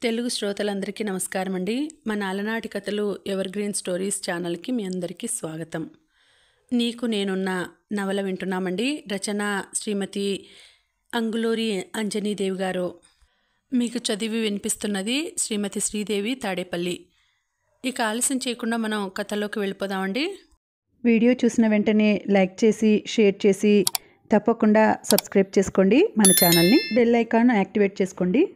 తెలుగు శ్రోతలందరికీ నమస్కారం అండి. మన అలనాటి కథలు ఎవర్ గ్రీన్ స్టోరీస్ ఛానల్కి మీ అందరికీ స్వాగతం. నీకు నేనున్న నవల వింటున్నామండి. రచన శ్రీమతి అంగులూరి అంజనీదేవి గారు. మీకు చదివి వినిపిస్తున్నది శ్రీమతి శ్రీదేవి తాడేపల్లి. ఇక ఆలస్యం చేయకుండా మనం కథలోకి వెళ్ళిపోదామండి. వీడియో చూసిన వెంటనే లైక్ చేసి షేర్ చేసి తప్పకుండా సబ్స్క్రైబ్ చేసుకోండి. మన ఛానల్ని బెల్ ఐకాన్ యాక్టివేట్ చేసుకోండి.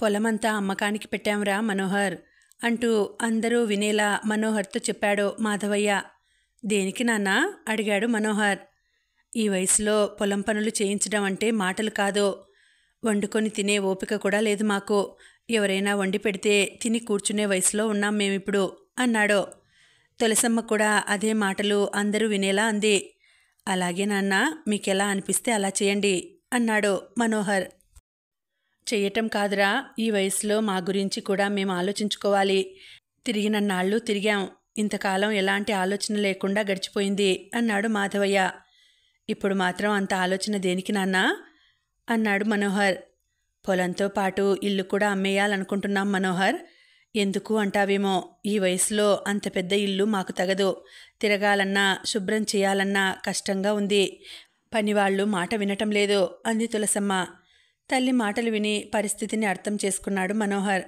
పొలమంతా అమ్మకానికి పెట్టాంరా మనోహర్ అంటూ అందరూ వినేలా మనోహర్తో చెప్పాడు మాధవయ్య. దేనికి నాన్న అడిగాడు మనోహర్. ఈ వయసులో పొలం పనులు చేయించడం అంటే మాటలు కాదు. వండుకొని తినే ఓపిక కూడా లేదు మాకు. ఎవరైనా వండి పెడితే తిని కూర్చునే వయసులో ఉన్నాం మేమిప్పుడు అన్నాడు. తులసమ్మ కూడా అదే మాటలు అందరూ వినేలా అంది. అలాగే నాన్న, మీకెలా అనిపిస్తే అలా చేయండి అన్నాడు మనోహర్. చెయ్యటం కాదురా, ఈ వయసులో మా గురించి కూడా మేము ఆలోచించుకోవాలి. తిరిగినన్నాళ్ళు తిరిగాం. ఇంతకాలం ఎలాంటి ఆలోచన లేకుండా గడిచిపోయింది అన్నాడు మాధవయ్య. ఇప్పుడు మాత్రం అంత ఆలోచన దేనికి నాన్నా అన్నాడు మనోహర్. పొలంతో పాటు ఇల్లు కూడా అమ్మేయాలనుకుంటున్నాం మనోహర్. ఎందుకు అంటావేమో, ఈ వయసులో అంత పెద్ద ఇల్లు మాకు తగదు. తిరగాలన్నా శుభ్రం చేయాలన్నా కష్టంగా ఉంది. పనివాళ్ళు మాట వినటం లేదు అంది తులసమ్మ. తల్లి మాటలు విని పరిస్థితిని అర్థం చేసుకున్నాడు మనోహర్.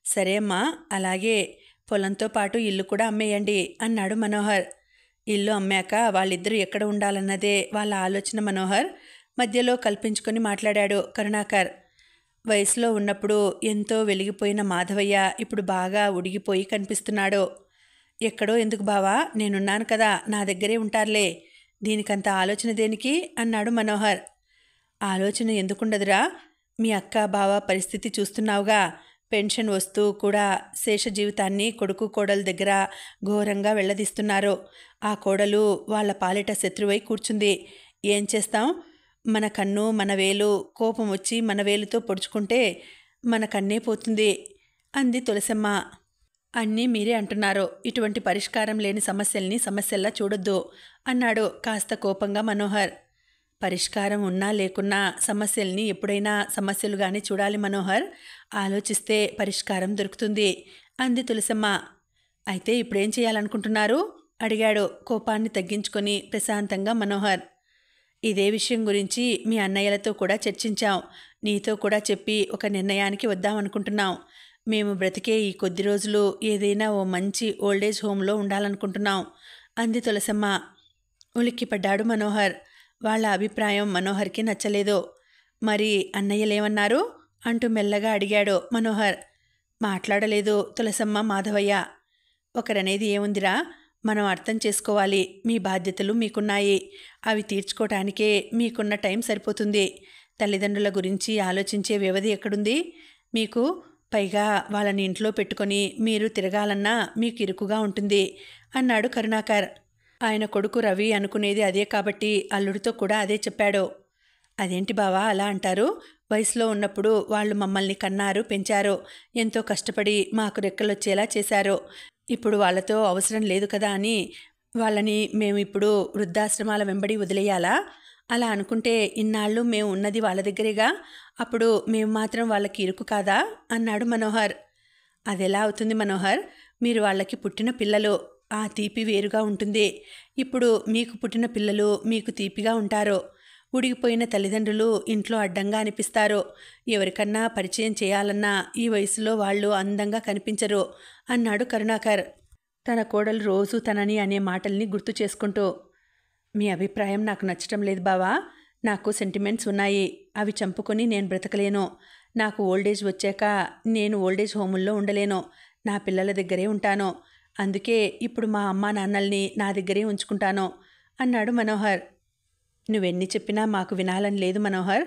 సరే అమ్మా, అలాగే పొలంతో పాటు ఇల్లు కూడా అమ్మేయండి అన్నాడు మనోహర్. ఇల్లు అమ్మాక వాళ్ళిద్దరూ ఎక్కడ ఉండాలన్నదే వాళ్ళ ఆలోచన మనోహర్. మధ్యలో కల్పించుకొని మాట్లాడాడు కరుణాకర్. వయసులో ఉన్నప్పుడు ఎంతో వెలిగిపోయిన మాధవయ్య ఇప్పుడు బాగా ఉడిగిపోయి కనిపిస్తున్నాడు. ఎక్కడో ఎందుకు బావా, నేనున్నాను కదా, నా దగ్గరే ఉంటారులే. దీనికంత ఆలోచన దేనికి అన్నాడు మనోహర్. ఆలోచన ఎందుకుండదురా, మీ అక్క బావ పరిస్థితి చూస్తున్నావుగా. పెన్షన్ వస్తూ కూడా శేష జీవితాన్ని కొడుకు కోడల దగ్గర ఘోరంగా వెళ్ళదీస్తున్నారు. ఆ కోడలు వాళ్ళ పాలిట శత్రువై కూర్చుంది. ఏం చేస్తాం, మన కన్ను మన వేలు కోపం వచ్చి మన వేలుతో పొడుచుకుంటే మన కన్నే పోతుంది అంది తులసమ్మ. అన్నీ మీరే అంటున్నారు. ఇటువంటి పరిష్కారం లేని సమస్యల్ని సమస్యల్లా చూడొద్దు అన్నాడు కాస్త కోపంగా మనోహర్. పరిష్కారం ఉన్నా లేకున్నా సమస్యల్ని ఎప్పుడైనా సమస్యలుగానే చూడాలి మనోహర్. ఆలోచిస్తే పరిష్కారం దొరుకుతుంది అంది తులసమ్మ. అయితే ఇప్పుడేం చేయాలనుకుంటున్నారు అడిగాడు కోపాన్ని తగ్గించుకొని ప్రశాంతంగా మనోహర్. ఇదే విషయం గురించి మీ అన్నయ్యలతో కూడా చర్చించాం. నీతో కూడా చెప్పి ఒక నిర్ణయానికి వద్దామనుకుంటున్నాం. మేము బ్రతికే ఈ కొద్ది రోజులు ఏదైనా ఓ మంచి ఓల్డేజ్ హోమ్లో ఉండాలనుకుంటున్నాం అంది తులసమ్మ. ఉలిక్కిపడ్డాడు మనోహర్. వాళ్ళ అభిప్రాయం మనోహర్కి నచ్చలేదు. మరి అన్నయ్యలేమన్నారు అంటూ మెల్లగా అడిగాడు మనోహర్. మాట్లాడలేదు తులసమ్మ మాధవయ్య. ఒకరనేది ఏముందిరా, మనం అర్థం చేసుకోవాలి. మీ బాధ్యతలు మీకున్నాయి. అవి తీర్చుకోవటానికే మీకున్న టైం సరిపోతుంది. తల్లిదండ్రుల గురించి ఆలోచించే వ్యవధి ఎక్కడుంది మీకు? పైగా వాళ్ళని ఇంట్లో పెట్టుకొని మీరు తిరగాలన్నా మీకు ఇరుకుగా ఉంటుంది అన్నాడు కరుణాకర్. ఆయన కొడుకు రవి అనుకునేది అదే కాబట్టి అల్లుడితో కూడా అదే చెప్పాడు. అదేంటి బావా అలా అంటారు? వయసులో ఉన్నప్పుడు వాళ్ళు మమ్మల్ని కన్నారు, పెంచారు. ఎంతో కష్టపడి మాకు రెక్కలొచ్చేలా చేశారు. ఇప్పుడు వాళ్ళతో అవసరం లేదు కదా అని వాళ్ళని మేము ఇప్పుడు వృద్ధాశ్రమాల వెంబడి వదిలేయాలా? అలా అనుకుంటే ఇన్నాళ్ళు మేము ఉన్నది వాళ్ళ దగ్గరేగా. అప్పుడు మేము మాత్రం వాళ్ళకి ఇరుకు కాదా అన్నాడు మనోహర్. అదెలా అవుతుంది మనోహర్? మీరు వాళ్ళకి పుట్టిన పిల్లలు. ఆ తీపి వేరుగా ఉంటుంది. ఇప్పుడు మీకు పుట్టిన పిల్లలు మీకు తీపిగా ఉంటారు. ఉడిగిపోయిన తల్లిదండ్రులు ఇంట్లో అడ్డంగా అనిపిస్తారు. ఎవరికన్నా పరిచయం చేయాలన్నా ఈ వయసులో వాళ్ళు అందంగా కనిపించరు అన్నాడు కరుణాకర్. తన కోడలు రోజు తనని అనే మాటల్ని గుర్తు చేసుకుంటూ. మీ అభిప్రాయం నాకు నచ్చటం లేదు బావా. నాకు సెంటిమెంట్స్ ఉన్నాయి. అవి చంపుకొని నేను బ్రతకలేను. నాకు ఓల్డేజ్ వచ్చాక నేను ఓల్డేజ్ హోముల్లో ఉండలేను. నా పిల్లల దగ్గరే ఉంటాను. అందుకే ఇప్పుడు మా అమ్మా నాన్నల్ని నా దగ్గరే ఉంచుకుంటాను అన్నాడు మనోహర్. నువ్వెన్ని చెప్పినా మాకు వినాలని లేదు మనోహర్.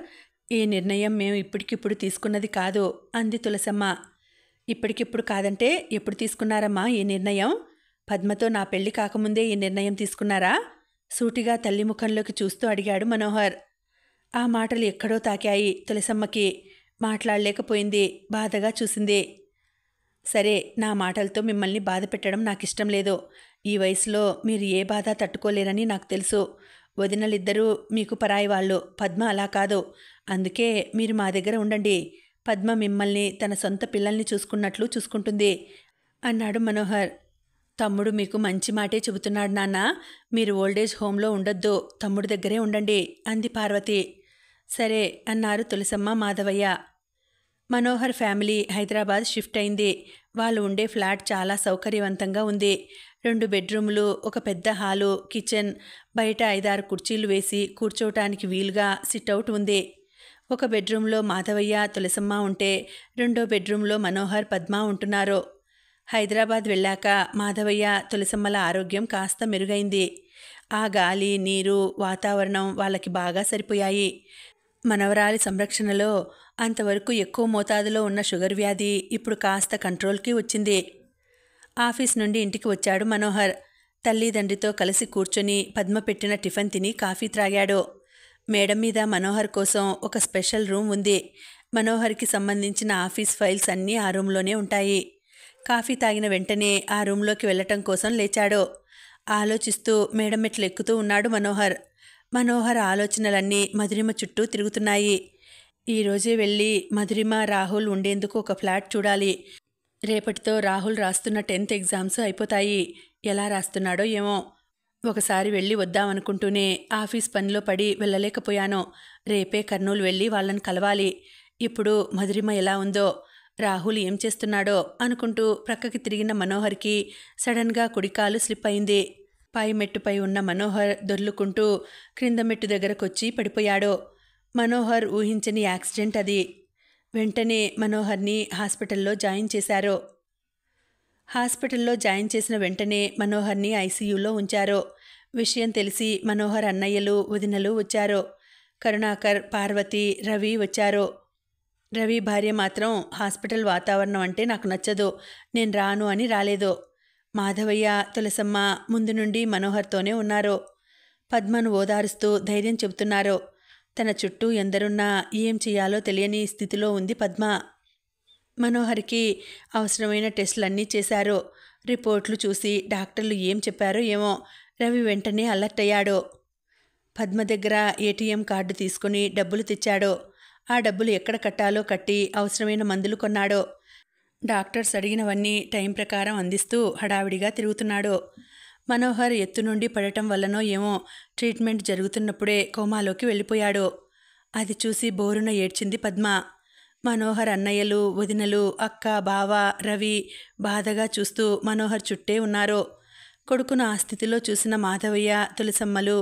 ఈ నిర్ణయం మేము ఇప్పటికిప్పుడు తీసుకున్నది కాదు అంది తులసమ్మ. ఇప్పటికిప్పుడు కాదంటే ఎప్పుడు తీసుకున్నారమ్మా ఈ నిర్ణయం? పద్మతో నా పెళ్లి కాకముందే ఈ నిర్ణయం తీసుకున్నారా? సూటిగా తల్లి ముఖంలోకి చూస్తూ అడిగాడు మనోహర్. ఆ మాటలు ఎక్కడో తాకాయి తులసమ్మకి. మాట్లాడలేకపోయింది. బాధగా చూసింది. సరే, నా మాటలతో మిమ్మల్ని బాధ పెట్టడం నాకు ఇష్టం లేదు. ఈ వయసులో మీరు ఏ బాధ తట్టుకోలేరని నాకు తెలుసు. వదినలిద్దరూ మీకు పరాయి వాళ్ళు. పద్మ అలా కాదు. అందుకే మీరు మా దగ్గర ఉండండి. పద్మ మిమ్మల్ని తన సొంత పిల్లల్ని చూసుకున్నట్లు చూసుకుంటుంది అన్నాడు మనోహర్. తమ్ముడు మీకు మంచి మాటే చెబుతున్నాడు నాన్న. మీరు ఓల్డేజ్ హోంలో ఉండొద్దు, తమ్ముడి దగ్గరే ఉండండి అంది పార్వతి. సరే అన్నారు తులసమ్మ, మాధవయ్య. మనోహర్ ఫ్యామిలీ హైదరాబాద్ షిఫ్ట్ అయింది. వాళ్ళు ఉండే ఫ్లాట్ చాలా సౌకర్యవంతంగా ఉంది. 2 బెడ్రూములు, ఒక పెద్ద హాలు, కిచెన్, బయట 5-6 కుర్చీలు వేసి కూర్చోవటానికి వీలుగా సిట్అవుట్ ఉంది. ఒక బెడ్రూమ్లో మాధవయ్య, తులసమ్మ ఉంటే 2వ బెడ్రూమ్లో మనోహర్, పద్మ ఉంటున్నారు. హైదరాబాద్ వెళ్ళాక మాధవయ్య, తులసమ్మల ఆరోగ్యం కాస్త మెరుగైంది. ఆ గాలి, నీరు, వాతావరణం వాళ్ళకి బాగా సరిపోయాయి. మనవరాలి సంరక్షణలో అంతవరకు ఎక్కువ మోతాదులో ఉన్న షుగర్ వ్యాధి ఇప్పుడు కాస్త కంట్రోల్కి వచ్చింది. ఆఫీస్ నుండి ఇంటికి వచ్చాడు మనోహర్. తల్లిదండ్రితో కలిసి కూర్చొని పద్మ పెట్టిన టిఫిన్ తిని కాఫీ త్రాగాడు. మేడం మీద మనోహర్ కోసం ఒక స్పెషల్ రూమ్ ఉంది. మనోహర్కి సంబంధించిన ఆఫీస్ ఫైల్స్ అన్నీ ఆ రూమ్లోనే ఉంటాయి. కాఫీ తాగిన వెంటనే ఆ రూమ్లోకి వెళ్ళటం కోసం లేచాడు. ఆలోచిస్తూ మేడం మెట్లు ఎక్కుతూ ఉన్నాడు మనోహర్. మనోహర్ ఆలోచనలన్నీ మధురిమ చుట్టూ తిరుగుతున్నాయి. ఈరోజే వెళ్ళి మధురిమ, రాహుల్ ఉండేందుకు ఒక ఫ్లాట్ చూడాలి. రేపటితో రాహుల్ రాస్తున్న 10th ఎగ్జామ్స్ అయిపోతాయి. ఎలా రాస్తున్నాడో ఏమో. ఒకసారి వెళ్ళి వద్దామనుకుంటూనే ఆఫీస్ పనిలో పడి వెళ్ళలేకపోయాను. రేపే కర్నూలు వెళ్ళి వాళ్ళని కలవాలి. ఇప్పుడు మధురిమ ఎలా ఉందో, రాహుల్ ఏం చేస్తున్నాడో అనుకుంటూ ప్రక్కకి తిరిగిన మనోహర్కి సడన్గా కుడికాలు స్లిప్ అయింది. పై మెట్టుపై ఉన్న మనోహర్ దొర్లుకుంటూ క్రింద మెట్టు దగ్గరకొచ్చి పడిపోయాడు. మనోహర్ ఊహించని యాక్సిడెంట్ అది. వెంటనే మనోహర్ని హాస్పిటల్లో జాయిన్ చేశారు. హాస్పిటల్లో జాయిన్ చేసిన వెంటనే మనోహర్ని ఐసీయూలో ఉంచారు. విషయం తెలిసి మనోహర్ అన్నయ్యలు, వదినలు వచ్చారు. కరుణాకర్, పార్వతి, రవి వచ్చారు. రవి భార్య మాత్రం హాస్పిటల్ వాతావరణం అంటే నాకు నచ్చదు, నేను రాను అని రాలేదు. మాధవయ్య, తులసమ్మ ముందు నుండి మనోహర్తోనే ఉన్నారు. పద్మను ఓదారుస్తూ ధైర్యం చెబుతున్నారు. తన చుట్టూ ఎందరున్నా ఏం చేయాలో తెలియని స్థితిలో ఉంది పద్మ. మనోహర్కి అవసరమైన టెస్టులన్నీ చేశారు. రిపోర్ట్లు చూసి డాక్టర్లు ఏం చెప్పారో ఏమో రవి వెంటనే అలర్ట్ అయ్యాడు. పద్మ దగ్గర ఏటీఎం కార్డు తీసుకుని డబ్బులు తెచ్చాడు. ఆ డబ్బులు ఎక్కడ కట్టాలో కట్టి అవసరమైన మందులు కొన్నాడు. డాక్టర్స్ అడిగినవన్నీ టైం ప్రకారం అందిస్తూ హడావిడిగా తిరుగుతున్నాడు. మనోహర్ ఎత్తు నుండి పడటం వల్లనో ఏమో ట్రీట్మెంట్ జరుగుతున్నప్పుడే కోమాలోకి వెళ్ళిపోయాడు. అది చూసి బోరున ఏడ్చింది పద్మ. మనోహర్ అన్నయ్యలు, వదినలు, అక్క, బావ, రవి బాధగా చూస్తూ మనోహర్ చుట్టే ఉన్నారు. కొడుకును ఆ స్థితిలో చూసిన మాధవయ్య, తులసమ్మలు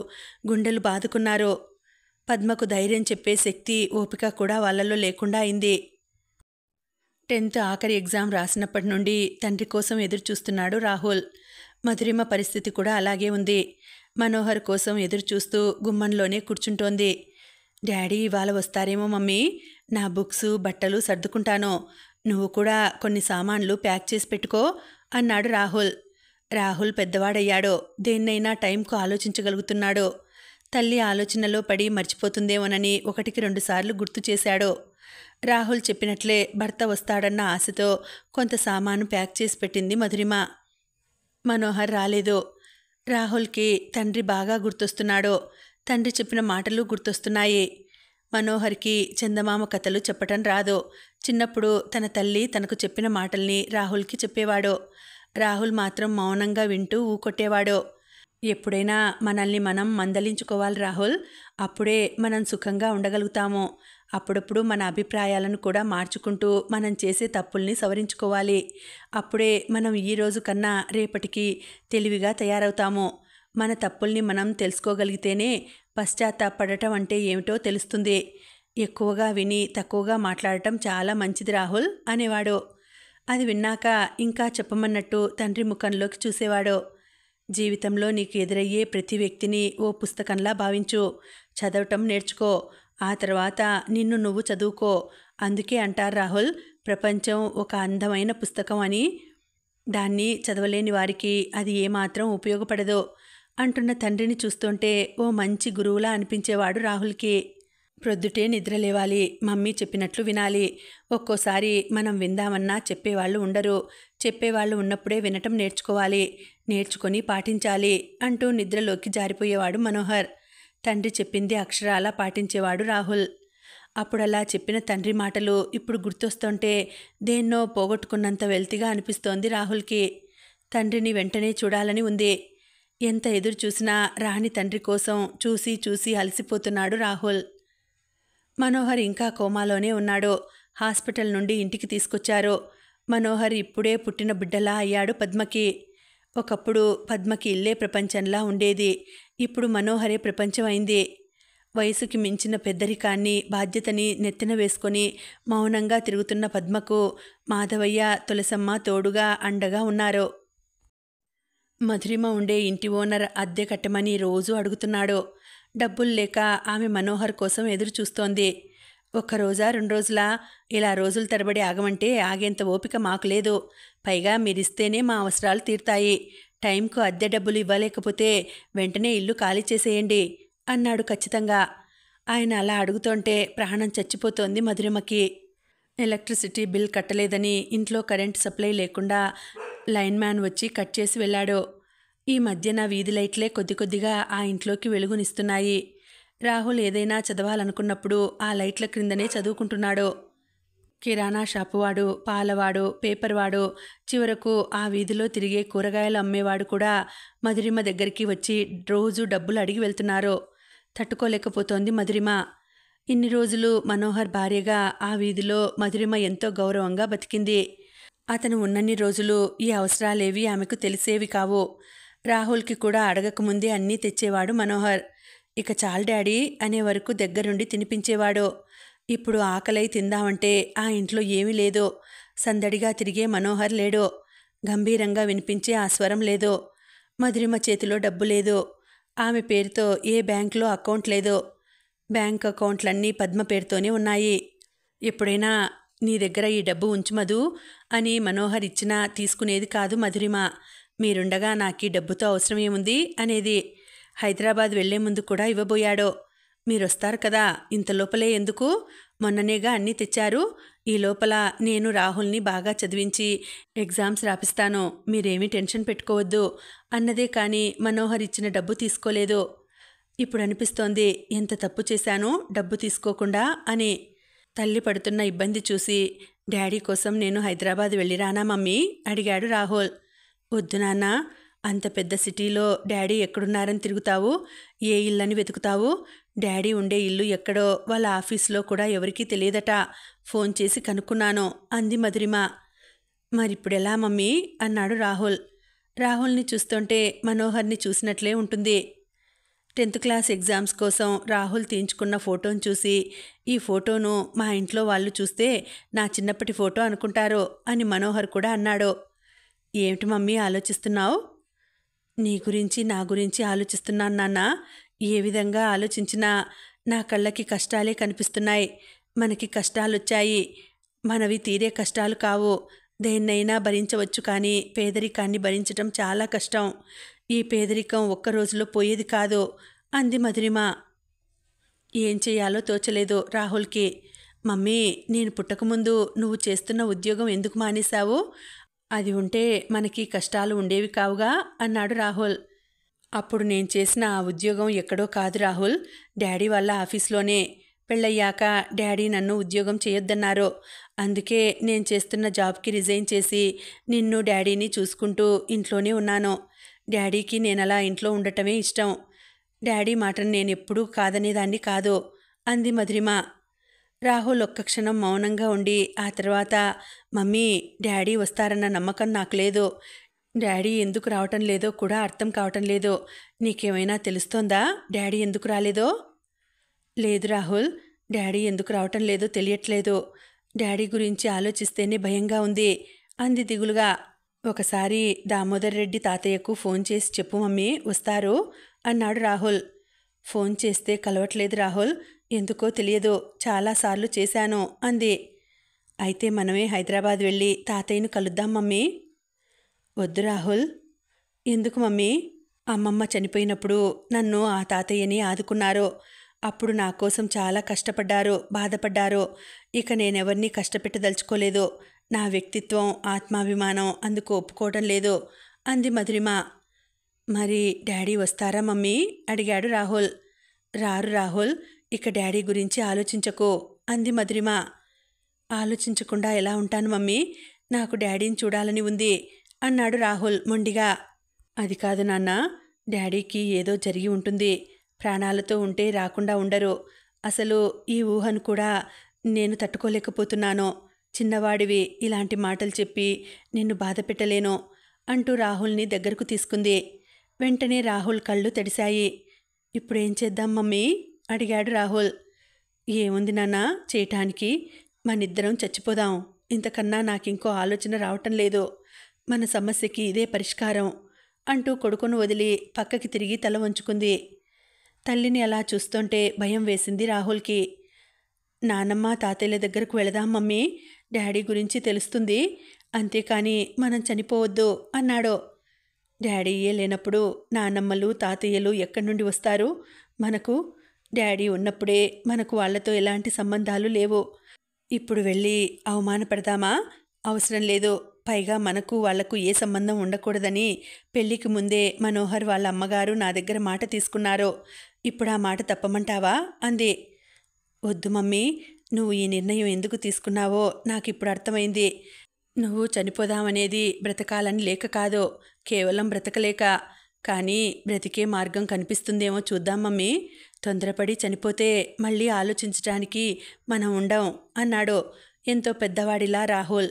గుండెలు బాదుకున్నారు. పద్మకు ధైర్యం చెప్పే శక్తి, ఓపిక కూడా వాళ్ళలో లేకుండా అయింది. 10th ఆఖరి ఎగ్జామ్ రాసినప్పటి నుండి తండ్రి కోసం ఎదురు చూస్తున్నాడు రాహుల్. మధురిమ పరిస్థితి కూడా అలాగే ఉంది. మనోహర్ కోసం ఎదురు చూస్తూ గుమ్మంలోనే కూర్చుంటోంది. డాడీ ఇవాళ వస్తారేమో మమ్మీ, నా బుక్స్, బట్టలు సర్దుకుంటాను, నువ్వు కూడా కొన్ని సామాన్లు ప్యాక్ చేసి పెట్టుకో అన్నాడు రాహుల్. రాహుల్ పెద్దవాడయ్యాడు. దేన్నైనా టైంకు ఆలోచించగలుగుతున్నాడు. తల్లి ఆలోచనలో పడి మర్చిపోతుందేమోనని 1-2 సార్లు గుర్తు చేశాడు. రాహుల్ చెప్పినట్లే భర్త వస్తాడన్న ఆశతో కొంత సామాను ప్యాక్ చేసి పెట్టింది మధురిమ. మనోహర్ రాలేదు. రాహుల్కి తండ్రి బాగా గుర్తొస్తున్నాడు. తండ్రి చెప్పిన మాటలు గుర్తొస్తున్నాయి. మనోహర్కి చందమామ కథలు చెప్పటం రాదు. చిన్నప్పుడు తన తల్లి తనకు చెప్పిన మాటల్ని రాహుల్కి చెప్పేవాడు. రాహుల్ మాత్రం మౌనంగా వింటూ ఊకొట్టేవాడు. ఎప్పుడైనా మనల్ని మనం మందలించుకోవాలి రాహుల్, అప్పుడే మనం సుఖంగా ఉండగలుగుతాము. అప్పుడప్పుడు మన అభిప్రాయాలను కూడా మార్చుకుంటూ మనం చేసే తప్పుల్ని సవరించుకోవాలి. అప్పుడే మనం ఈ రోజు కన్నా రేపటికి తెలివిగా తయారవుతాము. మన తప్పుల్ని మనం తెలుసుకోగలిగితేనే పశ్చాత్తాపడటం అంటే ఏమిటో తెలుస్తుంది. ఎక్కువగా విని తక్కువగా మాట్లాడటం చాలా మంచిది రాహుల్ అనేవాడు. అది విన్నాక ఇంకా చెప్పమన్నట్టు తండ్రి ముఖంలోకి చూసేవాడు. జీవితంలో నీకు ఎదురయ్యే ప్రతి వ్యక్తిని ఓ పుస్తకంలా భావించు. చదవటం నేర్చుకో. ఆ తర్వాత నిన్ను నువ్వు చదువుకో. అందుకే అంటారు రాహుల్, ప్రపంచం ఒక అందమైన పుస్తకం అని. దాన్ని చదవలేని వారికి అది ఏమాత్రం ఉపయోగపడదు అంటున్న తండ్రిని చూస్తుంటే ఓ మంచి గురువులా అనిపించేవాడు రాహుల్కి. ప్రొద్దుటే నిద్ర లేవాలి, మమ్మీ చెప్పినట్లు వినాలి. ఒక్కోసారి మనం విందామన్నా చెప్పేవాళ్ళు ఉండరు. చెప్పేవాళ్ళు ఉన్నప్పుడే వినటం నేర్చుకోవాలి, నేర్చుకొని పాటించాలి అంటూ నిద్రలోకి జారిపోయేవాడు మనోహర్. తండ్రి చెప్పింది అక్షరాలా పాటించేవాడు రాహుల్. అప్పుడలా చెప్పిన తండ్రి మాటలు ఇప్పుడు గుర్తొస్తుంటే దేన్నో పోగొట్టుకున్నంత వెల్తిగా అనిపిస్తోంది రాహుల్కి. తండ్రిని వెంటనే చూడాలని ఉంది. ఎంత ఎదురు చూసినా రాని తండ్రి కోసం చూసి చూసి అలసిపోతున్నాడు రాహుల్. మనోహర్ ఇంకా కోమాలోనే ఉన్నాడు. హాస్పిటల్ నుండి ఇంటికి తీసుకొచ్చారు. మనోహర్ ఇప్పుడే పుట్టిన బిడ్డలా అయ్యాడు పద్మకి. ఒకప్పుడు పద్మకి ఇల్లే ప్రపంచంలా ఉండేది. ఇప్పుడు మనోహరే ప్రపంచం అయింది. వయసుకి మించిన పెద్దరికాన్ని, బాధ్యతని నెత్తిన వేసుకొని మౌనంగా తిరుగుతున్న పద్మకు మాధవయ్య, తులసమ్మ తోడుగా అండగా ఉన్నారు. మధురిమ ఉండే ఇంటి ఓనర్ అద్దె కట్టమని రోజూ అడుగుతున్నాడు. డబ్బులు లేక ఆమె మనోహర్ కోసం ఎదురు చూస్తోంది. 1 రోజా 2 రోజులా? ఇలా రోజుల తరబడి ఆగమంటే ఆగేంత ఓపిక మాకు లేదు. పైగా మీరిస్తేనే మా అవసరాలు తీరుతాయి. టైంకు అద్దె డబ్బులు ఇవ్వలేకపోతే వెంటనే ఇల్లు ఖాళీ చేసేయండి అన్నాడు ఖచ్చితంగా. ఆయన అలా అడుగుతుంటే ప్రాణం చచ్చిపోతోంది మధురిమకి. ఎలక్ట్రిసిటీ బిల్ కట్టలేదని ఇంట్లో కరెంట్ సప్లై లేకుండా లైన్ మ్యాన్ వచ్చి కట్ చేసి వెళ్ళాడు. ఈ మధ్యన వీధి లైట్లే కొద్ది కొద్దిగా ఆ ఇంట్లోకి వెలుగునిస్తున్నాయి. రాహుల్ ఏదైనా చదవాలనుకున్నప్పుడు ఆ లైట్ల క్రిందనే చదువుకుంటున్నాడు. కిరాణా షాపువాడు, పాలవాడు, పేపర్ వాడు, చివరకు ఆ వీధిలో తిరిగే కూరగాయలు అమ్మేవాడు కూడా మధురిమ దగ్గరికి వచ్చి రోజు డబ్బులు అడిగి వెళ్తున్నారు. తట్టుకోలేకపోతోంది మధురిమ. ఇన్ని రోజులు మనోహర్ భార్యగా ఆ వీధిలో మధురిమ ఎంతో గౌరవంగా బతికింది. అతను ఉన్నన్ని రోజులు ఈ అవసరాలేవి ఆమెకు తెలిసేవి కావు. రాహుల్కి కూడా అడగకముందే అన్నీ తెచ్చేవాడు మనోహర్. ఇక చాలు డాడీ అనే వరకు దగ్గరుండి తినిపించేవాడు. ఇప్పుడు ఆకలై తిందామంటే ఆ ఇంట్లో ఏమీ లేదు. సందడిగా తిరిగే మనోహర్ లేడు. గంభీరంగా వినిపించే ఆ స్వరం లేదు. మధురిమ చేతిలో డబ్బు లేదు. ఆమె పేరుతో ఏ బ్యాంకులో అకౌంట్ లేదు. బ్యాంక్ అకౌంట్లన్నీ పద్మ పేరుతోనే ఉన్నాయి. ఎప్పుడైనా నీ దగ్గర ఈ డబ్బు ఉంచు మధు అని మనోహర్ ఇచ్చినా తీసుకునేది కాదు మధురిమ. మీరుండగా నాకీ డబ్బుతో అవసరం ఏముంది అనేది. హైదరాబాద్ వెళ్లే ముందు కూడా ఇవ్వబోయాడు. మీరొస్తారు కదా, ఇంత లోపలే ఎందుకు? మొన్ననేగా అన్నీ తెచ్చారు. ఈ లోపల నేను రాహుల్ని బాగా చదివించి ఎగ్జామ్స్ రాపిస్తాను. మీరేమీ టెన్షన్ పెట్టుకోవద్దు అన్నదే కానీ మనోహర్ ఇచ్చిన డబ్బు తీసుకోలేదు. ఇప్పుడు అనిపిస్తోంది ఎంత తప్పు చేశానో డబ్బు తీసుకోకుండా అని. తల్లి పడుతున్న ఇబ్బంది చూసి డాడీ కోసం నేను హైదరాబాద్ వెళ్ళిరానా మమ్మీ అడిగాడు రాహుల్. వద్దు నాన్న, అంత పెద్ద సిటీలో డాడీ ఎక్కడున్నారని తిరుగుతావు? ఏ ఇల్లని వెతుకుతావు? డాడీ ఉండే ఇల్లు ఎక్కడో వాళ్ళ ఆఫీస్లో కూడా ఎవరికీ తెలియదట. ఫోన్ చేసి కనుక్కున్నాను అంది మధురిమ. మరిప్పుడెలా మమ్మీ అన్నాడు రాహుల్. రాహుల్ని చూస్తుంటే మనోహర్ని చూసినట్లే ఉంటుంది. 10th క్లాస్ ఎగ్జామ్స్ కోసం రాహుల్ తీయించుకున్న ఫోటోను చూసి ఈ ఫోటోను మా ఇంట్లో వాళ్ళు చూస్తే నా చిన్నప్పటి ఫోటో అనుకుంటారు అని మనోహర్ కూడా అన్నాడు. ఏమిటి మమ్మీ ఆలోచిస్తున్నావు? నీ గురించి నా గురించి ఆలోచిస్తున్నాను నాన్న. ఏ విధంగా ఆలోచించినా నా కళ్ళకి కష్టాలే కనిపిస్తున్నాయి. మనకి కష్టాలొచ్చాయి, మనవి తీరే కష్టాలు కావు. దేన్నైనా భరించవచ్చు కానీ పేదరికాన్ని భరించటం చాలా కష్టం. ఈ పేదరికం ఒక్క రోజులో పోయేది కాదు అంది మధురిమ. ఏం చెయ్యాలో తోచలేదు రాహుల్కి. మమ్మీ, నేను పుట్టకముందు నువ్వు చేస్తున్న ఉద్యోగం ఎందుకు మానేశావు? అది ఉంటే మనకి కష్టాలు ఉండేవి కావుగా అన్నాడు రాహుల్. అప్పుడు నేను చేసిన ఆ ఉద్యోగం ఎక్కడో కాదు రాహుల్, డాడీ వాళ్ళ ఆఫీస్లోనే. పెళ్ళయ్యాక డాడీ నన్ను ఉద్యోగం చేయొద్దన్నారు. అందుకే నేను చేస్తున్న జాబ్కి రిజైన్ చేసి నిన్ను డాడీని చూసుకుంటూ ఇంట్లోనే ఉన్నాను. డాడీకి నేనలా ఇంట్లో ఉండటమే ఇష్టం. డాడీ మాటను నేనెప్పుడూ కాదనేదాన్ని కాదు అంది మధురిమ. రాహుల్ ఒక్క క్షణం మౌనంగా ఉండి ఆ తర్వాత, మమ్మీ, డాడీ వస్తారన్న నమ్మకం నాకు లేదు. డాడీ ఎందుకు రావటం లేదో కూడా అర్థం కావటం లేదు. నీకేమైనా తెలుస్తోందా డాడీ ఎందుకు రాలేదో? లేదు రాహుల్, డాడీ ఎందుకు రావటం లేదో తెలియట్లేదు. డాడీ గురించి ఆలోచిస్తేనే భయంగా ఉంది అంది దిగులుగా. ఒకసారి దామోదర్ రెడ్డి తాతయ్యకు ఫోన్ చేసి చెప్పు మమ్మీ, వస్తారు అన్నాడు రాహుల్. ఫోన్ చేస్తే కలవట్లేదు రాహుల్, ఎందుకో తెలియదు. చాలాసార్లు చేశాను అంది. అయితే మనమే హైదరాబాద్ వెళ్ళి తాతయ్యను కలుద్దాం మమ్మీ. వద్దు రాహుల్. ఎందుకు మమ్మీ? అమ్మమ్మ చనిపోయినప్పుడు నన్ను ఆ తాతయ్యని ఆదుకున్నారు. అప్పుడు నా కోసం చాలా కష్టపడ్డారు, బాధపడ్డారు. ఇక నేనెవరినీ కష్టపెట్టదలుచుకోలేదు. నా వ్యక్తిత్వం, ఆత్మాభిమానం అందుకు ఒప్పుకోవటం లేదు అంది మధురిమ. మరి డాడీ వస్తారా మమ్మీ అడిగాడు రాహుల్. రారు రాహుల్, ఇక డాడీ గురించి ఆలోచించకు అంది మధురిమ. ఆలోచించకుండా ఎలా ఉంటాను మమ్మీ, నాకు డాడీని చూడాలని ఉంది అన్నాడు రాహుల్ మొండిగా. అది కాదు నాన్న, డాడీకి ఏదో జరిగి ఉంటుంది. ప్రాణాలతో ఉంటే రాకుండా ఉండరు. అసలు ఈ ఊహను కూడా నేను తట్టుకోలేకపోతున్నాను. చిన్నవాడివి, ఇలాంటి మాటలు చెప్పి నిన్ను బాధ పెట్టలేను అంటూ రాహుల్ని దగ్గరకు తీసుకుంది. వెంటనే రాహుల్ కళ్ళు తడిశాయి. ఇప్పుడేం చేద్దాం మమ్మీ అడిగాడు రాహుల్. ఏముంది నాన్న చేయటానికి, మనిద్దరం చచ్చిపోదాం. ఇంతకన్నా నాకింకో ఆలోచన రావటం లేదు. మన సమస్యకి ఇదే పరిష్కారం అంటూ కొడుకును వదిలి పక్కకి తిరిగి తల వంచుకుంది. తల్లిని అలా చూస్తుంటే భయం వేసింది రాహుల్కి. నానమ్మ తాతయ్యల దగ్గరకు వెళదాం మమ్మీ, డాడీ గురించి తెలుస్తుంది. అంతేకాని మనం చనిపోవద్దు అన్నాడు. డాడీయే లేనప్పుడు నానమ్మలు తాతయ్యలు ఎక్కడి నుండి వస్తారు మనకు? డాడీ ఉన్నప్పుడే మనకు వాళ్లతో ఎలాంటి సంబంధాలు లేవు. ఇప్పుడు వెళ్ళి అవమానపడదామా? అవసరం లేదు. పైగా మనకు వాళ్లకు ఏ సంబంధం ఉండకూడదని పెళ్లికి ముందే మనోహర్ వాళ్ళ అమ్మగారు నా దగ్గర మాట తీసుకున్నారు. ఇప్పుడు ఆ మాట తప్పమంటావా అంది. వద్దు మమ్మీ, నువ్వు ఈ నిర్ణయం ఎందుకు తీసుకున్నావో నాకిప్పుడు అర్థమైంది. నువ్వు చనిపోదామనేది బ్రతకాలని లేక కాదు, కేవలం బ్రతకలేక. కానీ బ్రతికే మార్గం కనిపిస్తుందేమో చూద్దాం మమ్మీ. తొందరపడి చనిపోతే మళ్ళీ ఆలోచించటానికి మనం ఉండం అన్నాడు ఎంతో పెద్దవాడిలా రాహుల్.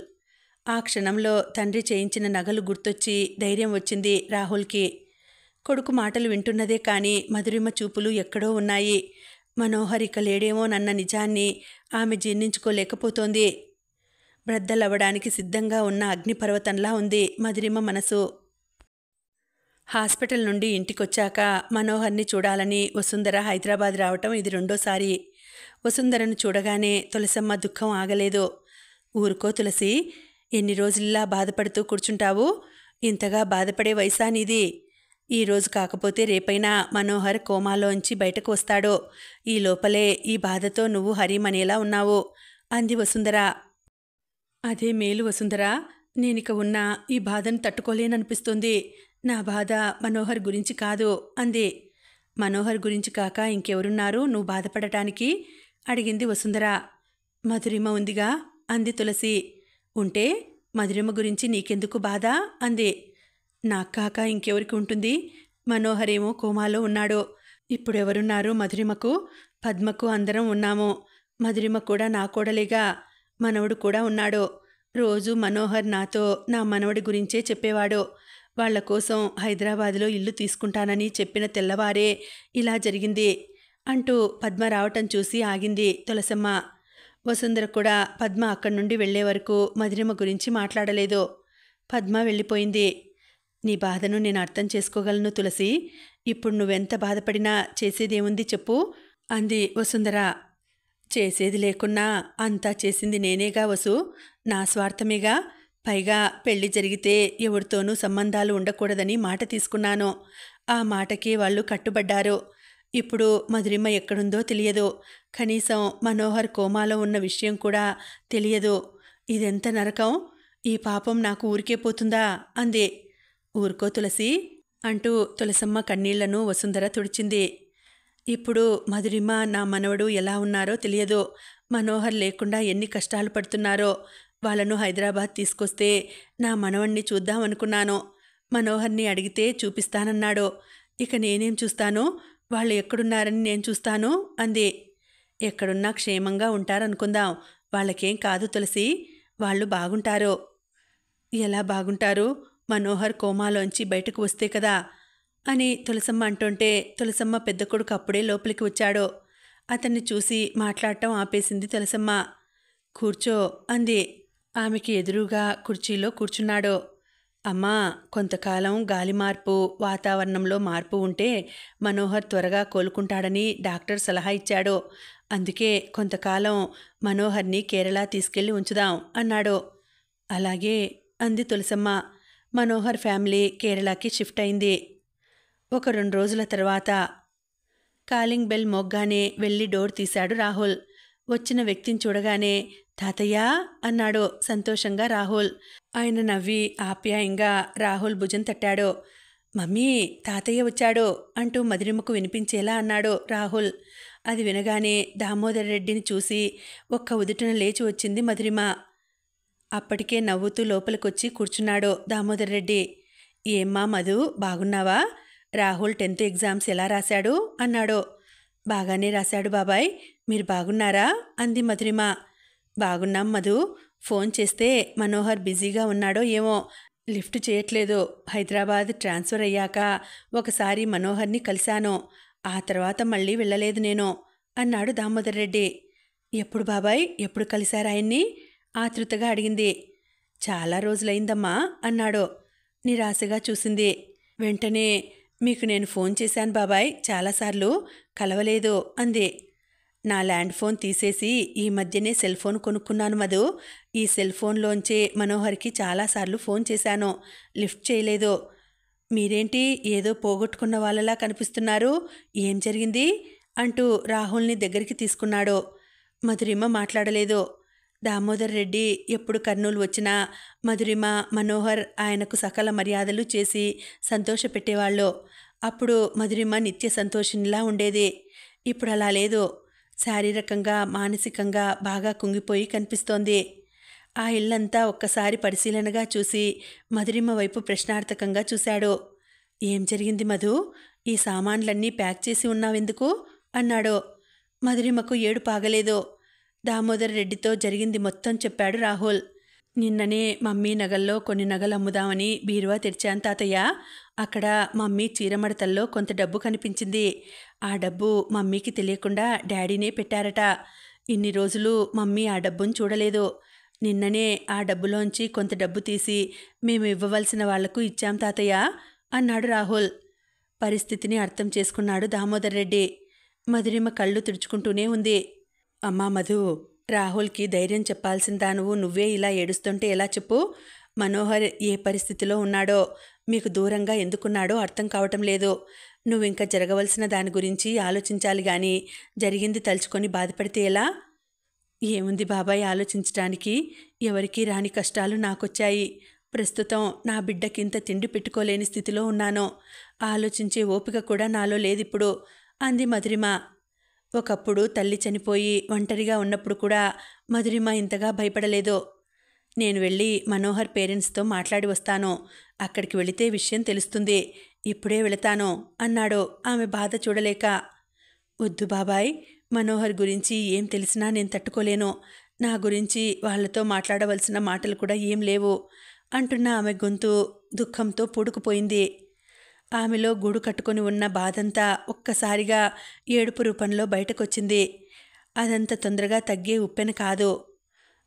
ఆ క్షణంలో తండ్రి చేయించిన నగలు గుర్తొచ్చి ధైర్యం వచ్చింది రాహుల్కి. కొడుకు మాటలు వింటున్నదే కానీ మధురిమ చూపులు ఎక్కడో ఉన్నాయి. మనోహర్ ఇక లేడేమోనన్న నిజాన్ని ఆమె జీర్ణించుకోలేకపోతోంది. బ్రద్దలవ్వడానికి సిద్ధంగా ఉన్న అగ్నిపర్వతంలా ఉంది మధురిమ మనసు. హాస్పిటల్ నుండి ఇంటికొచ్చాక మనోహర్ని చూడాలని వసుంధర హైదరాబాద్ రావటం ఇది రెండోసారి. వసుంధరను చూడగానే తులసమ్మ దుఃఖం ఆగలేదు. ఊరుకో తులసి, ఎన్ని రోజుల్లా బాధపడుతూ కూర్చుంటావు? ఇంతగా బాధపడే వయసా నీది? ఈరోజు కాకపోతే రేపైనా మనోహర్ కోమాలోంచి బయటకు వస్తాడు. ఈ లోపలే ఈ బాధతో నువ్వు హరిమనేలా ఉన్నావు అంది వసుంధర. అదే మేలు వసుంధర, నేనిక ఉన్న ఈ బాధను తట్టుకోలేననిపిస్తుంది. నా బాధ మనోహర్ గురించి కాదు అంది. మనోహర్ గురించి కాక ఇంకెవరున్నారు నువ్వు బాధపడటానికి అడిగింది వసుంధర. మధురిమ ఉందిగా అంది తులసి. ఉంటే మధురిమ గురించి నీకెందుకు బాధ అంది. నాకు కాక ఇంకెవరికి ఉంటుంది? మనోహర్ ఏమో కోమాలో ఉన్నాడు. ఇప్పుడెవరున్నారు మధురిమకు? పద్మకు అందరం ఉన్నాము. మధురిమ కూడా నా కోడలేగా. మనవడు కూడా ఉన్నాడు. రోజు మనోహర్ నాతో నా మనవడి గురించే చెప్పేవాడు. వాళ్ల కోసం హైదరాబాదులో ఇల్లు తీసుకుంటానని చెప్పిన తెల్లవారే ఇలా జరిగింది అంటూ పద్మ రావటం చూసి ఆగింది తులసమ్మ. వసుంధర కూడా పద్మ అక్కడి నుండి వెళ్లే వరకు మధురిమ గురించి మాట్లాడలేదు. పద్మ వెళ్ళిపోయింది. నీ బాధను నేను అర్థం చేసుకోగలను తులసి. ఇప్పుడు నువ్వెంత బాధపడినా చేసేదేముంది చెప్పు అంది వసుంధర. చేసేది లేకున్నా అంతా చేసింది నేనేగా వసు, నా స్వార్థమేగా. పైగా పెళ్లి జరిగితే ఎవరితోనూ సంబంధాలు ఉండకూడదని మాట తీసుకున్నాను. ఆ మాటకి వాళ్ళు కట్టుబడ్డారు. ఇప్పుడు మధురిమ ఎక్కడుందో తెలియదు. కనీసం మనోహర్ కోమాలో ఉన్న విషయం కూడా తెలియదు. ఇదెంత నరకం! ఈ పాపం నాకు ఊరికే పోతుందా అంది. ఊరుకో తులసి అంటూ తులసమ్మ కన్నీళ్లను వసుంధర తుడిచింది. ఇప్పుడు మధురిమ నా మనవడు ఎలా ఉన్నారో తెలియదు. మనోహర్ లేకుండా ఎన్ని కష్టాలు పడుతున్నారో. వాళ్ళను హైదరాబాద్ తీసుకొస్తే నా మనవణ్ణి చూద్దామనుకున్నాను. మనోహర్ని అడిగితే చూపిస్తానన్నాడు. ఇక నేనేం చూస్తాను? వాళ్ళు ఎక్కడున్నారని నేను చూస్తాను అంది. ఎక్కడున్నా క్షేమంగా ఉంటారనుకుందాం. వాళ్ళకేం కాదు తులసి, వాళ్ళు బాగుంటారు. ఎలా బాగుంటారు? మనోహర్ కోమాలోంచి బయటకు వస్తే కదా అని తులసమ్మ అంటుంటే తులసమ్మ పెద్ద కొడుకు అప్పుడే లోపలికి వచ్చాడు. అతన్ని చూసి మాట్లాడటం ఆపేసింది తులసమ్మ. కూర్చో అంది. ఆమెకి ఎదురుగా కుర్చీలో కూర్చున్నాడు. అమ్మా, కొంతకాలం గాలి మార్పు, వాతావరణంలో మార్పు ఉంటే మనోహర్ త్వరగా కోలుకుంటాడని డాక్టర్ సలహా ఇచ్చాడు. అందుకే కొంతకాలం మనోహర్ని కేరళ తీసుకెళ్లి ఉంచుదాం అన్నాడు. అలాగే అంది తులసమ్మ. మనోహర్ ఫ్యామిలీ కేరళకి షిఫ్ట్ అయింది. ఒక 2 రోజుల తర్వాత కాలింగ్ బెల్ మోగ్గానే వెళ్ళి డోర్ తీశాడు రాహుల్. వచ్చిన వ్యక్తిని చూడగానే తాతయ్య అన్నాడు సంతోషంగా రాహుల్. ఆయన నవ్వి ఆప్యాయంగా రాహుల్ భుజం తట్టాడు. మమ్మీ, తాతయ్య వచ్చాడు అంటూ మధురిమకు వినిపించేలా అన్నాడు రాహుల్. అది వినగానే దామోదర్ రెడ్డిని చూసి ఒక్క ఉదుటన లేచి వచ్చింది మధురిమ. అప్పటికే నవ్వుతూ లోపలికొచ్చి కూర్చున్నాడు దామోదర్ రెడ్డి. ఏమ్మా మధు, బాగున్నావా? రాహుల్ 10th ఎగ్జామ్స్ ఎలా రాశాడు అన్నాడు. బాగానే రాశాడు బాబాయ్, మీరు బాగున్నారా అంది మధురిమ. బాగున్నాం మధు. ఫోన్ చేస్తే మనోహర్ బిజీగా ఉన్నాడో ఏమో, లిఫ్ట్ చేయట్లేదు. హైదరాబాద్ ట్రాన్స్ఫర్ అయ్యాక ఒకసారి మనోహర్ని కలిశాను, ఆ తర్వాత మళ్ళీ వెళ్ళలేదు నేను అన్నాడు దామోదర్ రెడ్డి. ఎప్పుడు బాబాయ్, ఎప్పుడు కలిశారు ఆయన్ని ఆతృతగా అడిగింది. చాలా రోజులైందమ్మా అన్నాడు. నిరాశగా చూసింది. వెంటనే మీకు నేను ఫోన్ చేశాను బాబాయ్, చాలాసార్లు కలవలేదు అంది. నా ల్యాండ్ ఫోన్ తీసేసి ఈ మధ్యనే సెల్ ఫోన్ కొనుక్కున్నాను మధు. ఈ సెల్ ఫోన్లోంచే మనోహర్కి చాలాసార్లు ఫోన్ చేశాను, లిఫ్ట్ చేయలేదు. మీరేంటి ఏదో పోగొట్టుకున్న వాళ్ళలా కనిపిస్తున్నారు, ఏం జరిగింది అంటూ రాహుల్ని దగ్గరికి తీసుకున్నాడు. మధురిమ మాట్లాడలేదు. దామోదర్ రెడ్డి ఎప్పుడు కర్నూలు వచ్చినా మధురిమ, మనోహర్ ఆయనకు సకల మర్యాదలు చేసి సంతోషపెట్టేవాళ్ళు. అప్పుడు మధురిమ నిత్య సంతోషినిలా ఉండేది. ఇప్పుడు అలా లేదు. శారీరకంగా మానసికంగా బాగా కుంగిపోయి కనిపిస్తోంది. ఆ ఇల్లంతా ఒక్కసారి పరిశీలనగా చూసి మధురిమ వైపు ప్రశ్నార్థకంగా చూశాడు. ఏం జరిగింది మధు, ఈ సామాన్లన్నీ ప్యాక్ చేసి ఉన్నావెందుకు అన్నాడు. మధురిమకు ఏడుపు ఆగలేదు. దామోదర్ రెడ్డితో జరిగింది మొత్తం చెప్పాడు రాహుల్. నిన్ననే మమ్మీ నగల్లో కొన్ని నగలు అమ్ముదామని బీరువా తెరిచాను తాతయ్య. అక్కడ మమ్మీ చీరమడతల్లో కొంత డబ్బు కనిపించింది. ఆ డబ్బు మమ్మీకి తెలియకుండా డాడీనే పెట్టారట. ఇన్ని రోజులు మమ్మీ ఆ డబ్బును చూడలేదు. నిన్ననే ఆ డబ్బులోంచి కొంత డబ్బు తీసి మేము ఇవ్వవలసిన వాళ్లకు ఇచ్చాం తాతయ్య అన్నాడు రాహుల్. పరిస్థితిని అర్థం చేసుకున్నాడు దామోదర్ రెడ్డి. మధురిమ కళ్ళు తుడుచుకుంటూనే ఉంది. అమ్మా మధు, రాహుల్కి ధైర్యం చెప్పాల్సిన దానువు నువ్వే ఇలా ఏడుస్తుంటే ఎలా చెప్పు? మనోహర్ ఏ పరిస్థితిలో ఉన్నాడో, మీకు దూరంగా ఎందుకున్నాడో అర్థం కావటం లేదు. నువ్వింక జరగవలసిన దాని గురించి ఆలోచించాలి గాని జరిగింది తలుచుకొని బాధపడితే ఎలా? ఏముంది బాబాయ్ ఆలోచించటానికి, ఎవరికీ రాని కష్టాలు నాకొచ్చాయి. ప్రస్తుతం నా బిడ్డకింత తిండి పెట్టుకోలేని స్థితిలో ఉన్నాను. ఆలోచించే ఓపిక కూడా నాలో లేదిప్పుడు అంది మధురిమ. ఒకప్పుడు తల్లి చనిపోయి ఒంటరిగా ఉన్నప్పుడు కూడా మధురిమ ఇంతగా భయపడలేదు. నేను వెళ్ళి మనోహర్ పేరెంట్స్తో మాట్లాడి వస్తాను. అక్కడికి వెళితే విషయం తెలుస్తుంది. ఇప్పుడే వెళతాను అన్నాడు ఆమె బాధ చూడలేక. వద్దు బాబాయ్, మనోహర్ గురించి ఏం తెలిసినా నేను తట్టుకోలేను. నా గురించి వాళ్లతో మాట్లాడవలసిన మాటలు కూడా ఏం లేవు అంటున్న ఆమె గొంతు దుఃఖంతో పూడుకుపోయింది. ఆమెలో గూడు కట్టుకొని ఉన్న బాధంతా ఒక్కసారిగా ఏడుపు రూపంలో బయటకొచ్చింది. అదంత తొందరగా తగ్గే ఉప్పెన కాదు.